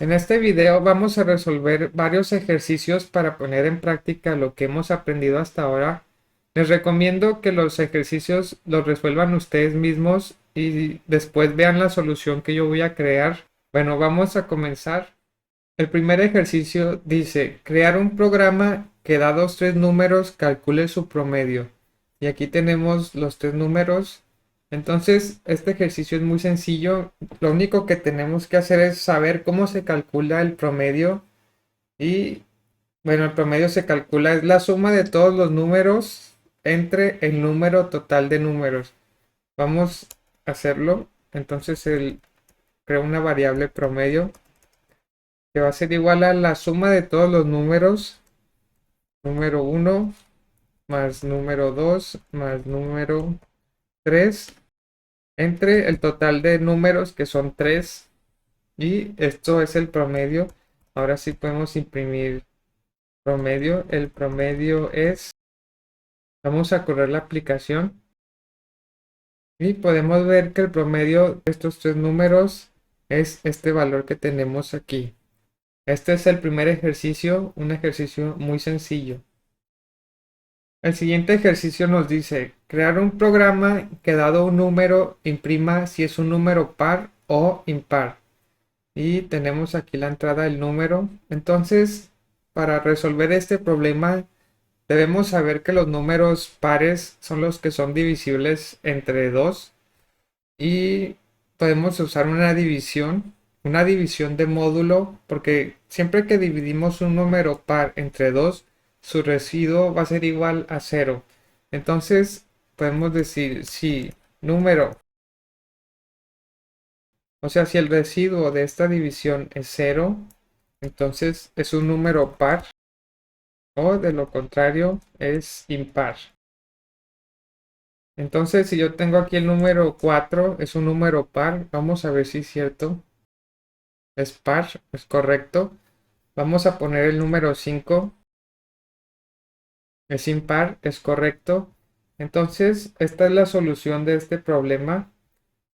En este video vamos a resolver varios ejercicios para poner en práctica lo que hemos aprendido hasta ahora. Les recomiendo que los ejercicios los resuelvan ustedes mismos y después vean la solución que yo voy a crear. Bueno, vamos a comenzar. El primer ejercicio dice, crear un programa que dados tres números calcule su promedio. Y aquí tenemos los tres números. Entonces, este ejercicio es muy sencillo. Lo único que tenemos que hacer es saber cómo se calcula el promedio. Y bueno, el promedio se calcula, es la suma de todos los números entre el número total de números. Vamos a hacerlo. Entonces, crea una variable promedio que va a ser igual a la suma de todos los números, número uno más número 2 más número 3 entre el total de números que son 3 y esto es el promedio. Ahora sí podemos imprimir promedio. El promedio es, vamos a correr la aplicación y podemos ver que el promedio de estos tres números es este valor que tenemos aquí. Este es el primer ejercicio, un ejercicio muy sencillo. El siguiente ejercicio nos dice crear un programa que dado un número imprima si es un número par o impar. Y tenemos aquí la entrada del número. Entonces, para resolver este problema, debemos saber que los números pares son los que son divisibles entre 2 y podemos usar una división de módulo, porque siempre que dividimos un número par entre 2 su residuo va a ser igual a cero. Entonces, podemos decir si número, o sea, si el residuo de esta división es cero, entonces es un número par, o de lo contrario es impar. Entonces, si yo tengo aquí el número 4 es un número par, vamos a ver si es cierto. Es par, es correcto. Vamos a poner el número 5, es impar, es correcto. Entonces, esta es la solución de este problema.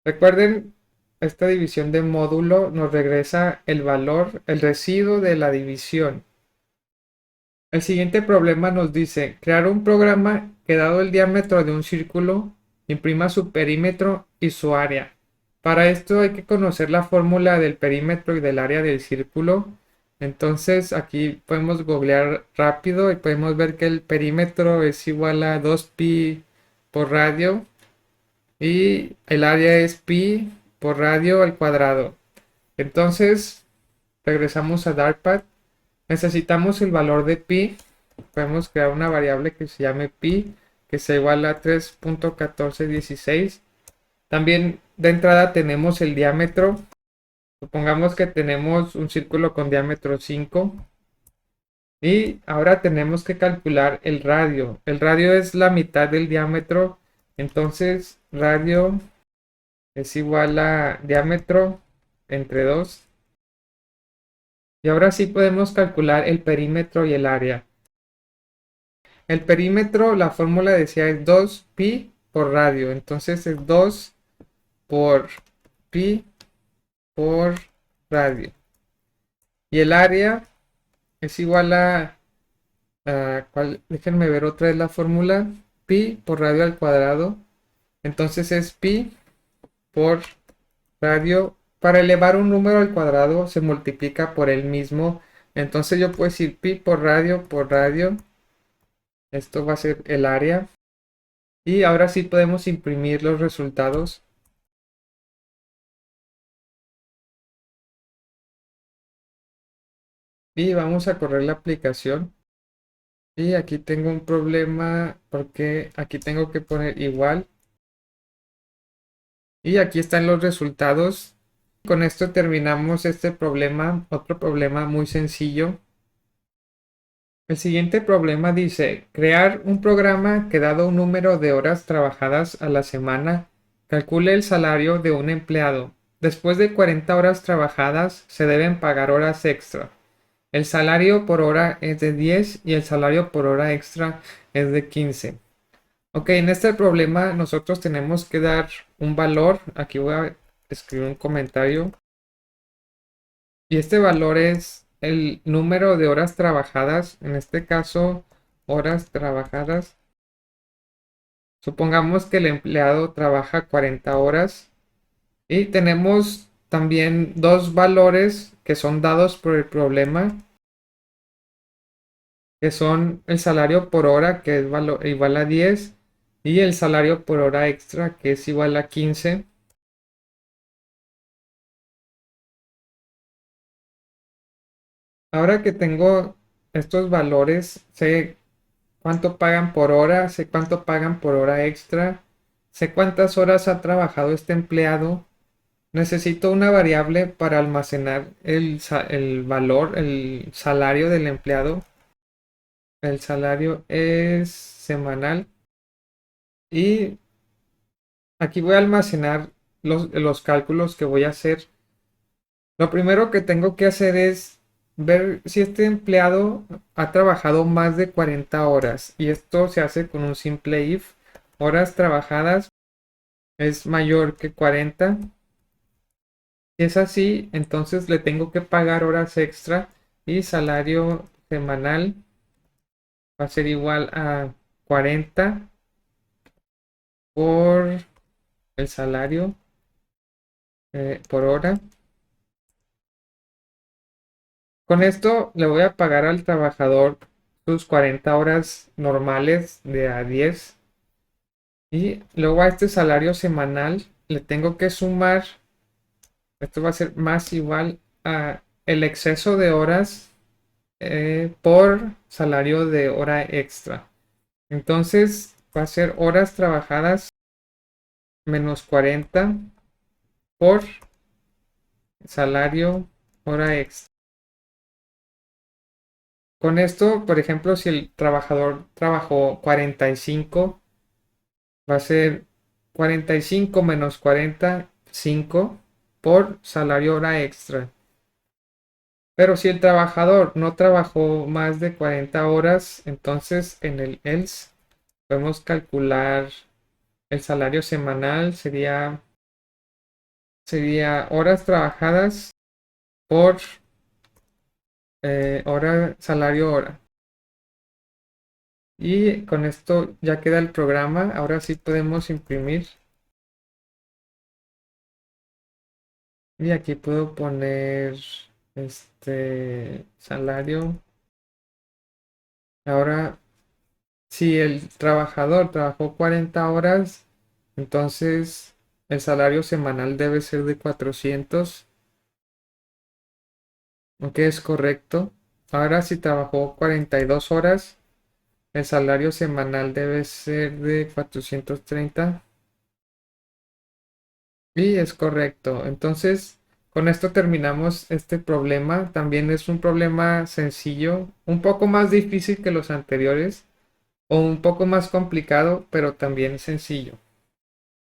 Recuerden, esta división de módulo nos regresa el valor, el residuo de la división. El siguiente problema nos dice, crear un programa que dado el diámetro de un círculo, imprima su perímetro y su área. Para esto hay que conocer la fórmula del perímetro y del área del círculo. Entonces aquí podemos googlear rápido y podemos ver que el perímetro es igual a 2pi por radio y el área es pi por radio al cuadrado. Entonces regresamos a Dartpad. Necesitamos el valor de pi. Podemos crear una variable que se llame pi, que sea igual a 3.1416. También de entrada tenemos el diámetro. Supongamos que tenemos un círculo con diámetro 5. Y ahora tenemos que calcular el radio. El radio es la mitad del diámetro. Entonces, radio es igual a diámetro entre 2. Y ahora sí podemos calcular el perímetro y el área. El perímetro, la fórmula decía es 2pi por radio. Entonces es 2 por pi por radio. Y el área es igual déjenme ver otra vez la fórmula. Pi por radio al cuadrado. Entonces es pi por radio. Para elevar un número al cuadrado se multiplica por el mismo. Entonces yo puedo decir pi por radio por radio. Esto va a ser el área. Y ahora sí podemos imprimir los resultados. Y vamos a correr la aplicación. Y aquí tengo un problema porque aquí tengo que poner igual. Y aquí están los resultados. Con esto terminamos este problema. Otro problema muy sencillo. El siguiente problema dice, crear un programa que dado un número de horas trabajadas a la semana, calcule el salario de un empleado. Después de 40 horas trabajadas, se deben pagar horas extra. El salario por hora es de 10 y el salario por hora extra es de 15. Ok, en este problema nosotros tenemos que dar un valor. Aquí voy a escribir un comentario. Y este valor es el número de horas trabajadas, en este caso, horas trabajadas. Supongamos que el empleado trabaja 40 horas y tenemos también dos valores que son dados por el problema, que son el salario por hora, que es igual a 10, y el salario por hora extra, que es igual a 15. Ahora que tengo estos valores, sé cuánto pagan por hora, sé cuánto pagan por hora extra, sé cuántas horas ha trabajado este empleado. Necesito una variable para almacenar el valor, el salario del empleado. El salario es semanal y aquí voy a almacenar los cálculos que voy a hacer. Lo primero que tengo que hacer es ver si este empleado ha trabajado más de 40 horas y esto se hace con un simple if. Horas trabajadas es mayor que 40. Si es así, entonces le tengo que pagar horas extra y salario semanal va a ser igual a 40 por el salario por hora. Con esto le voy a pagar al trabajador sus 40 horas normales de a 10 y luego a este salario semanal le tengo que sumar, esto va a ser más igual a el exceso de horas por salario de hora extra. Entonces va a ser horas trabajadas menos 40 por salario hora extra. Con esto, por ejemplo, si el trabajador trabajó 45, va a ser 45 menos 45 por salario hora extra. Pero si el trabajador no trabajó más de 40 horas, entonces en el else podemos calcular el salario semanal sería horas trabajadas por salario hora. Y con esto ya queda el programa. Ahora sí podemos imprimir. Y aquí puedo poner este salario. Ahora, si el trabajador trabajó 40 horas, entonces el salario semanal debe ser de 400, aunque es correcto. Ahora, si trabajó 42 horas, el salario semanal debe ser de 430. Y es correcto. Entonces, con esto terminamos este problema. También es un problema sencillo, un poco más difícil que los anteriores, o un poco más complicado, pero también sencillo.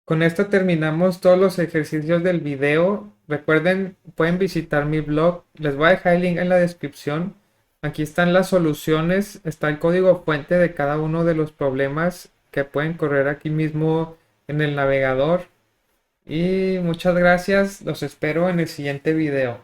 Con esto terminamos todos los ejercicios del video. Recuerden, pueden visitar mi blog. Les voy a dejar el link en la descripción. Aquí están las soluciones. Está el código fuente de cada uno de los problemas que pueden correr aquí mismo en el navegador. Y muchas gracias. Los espero en el siguiente video.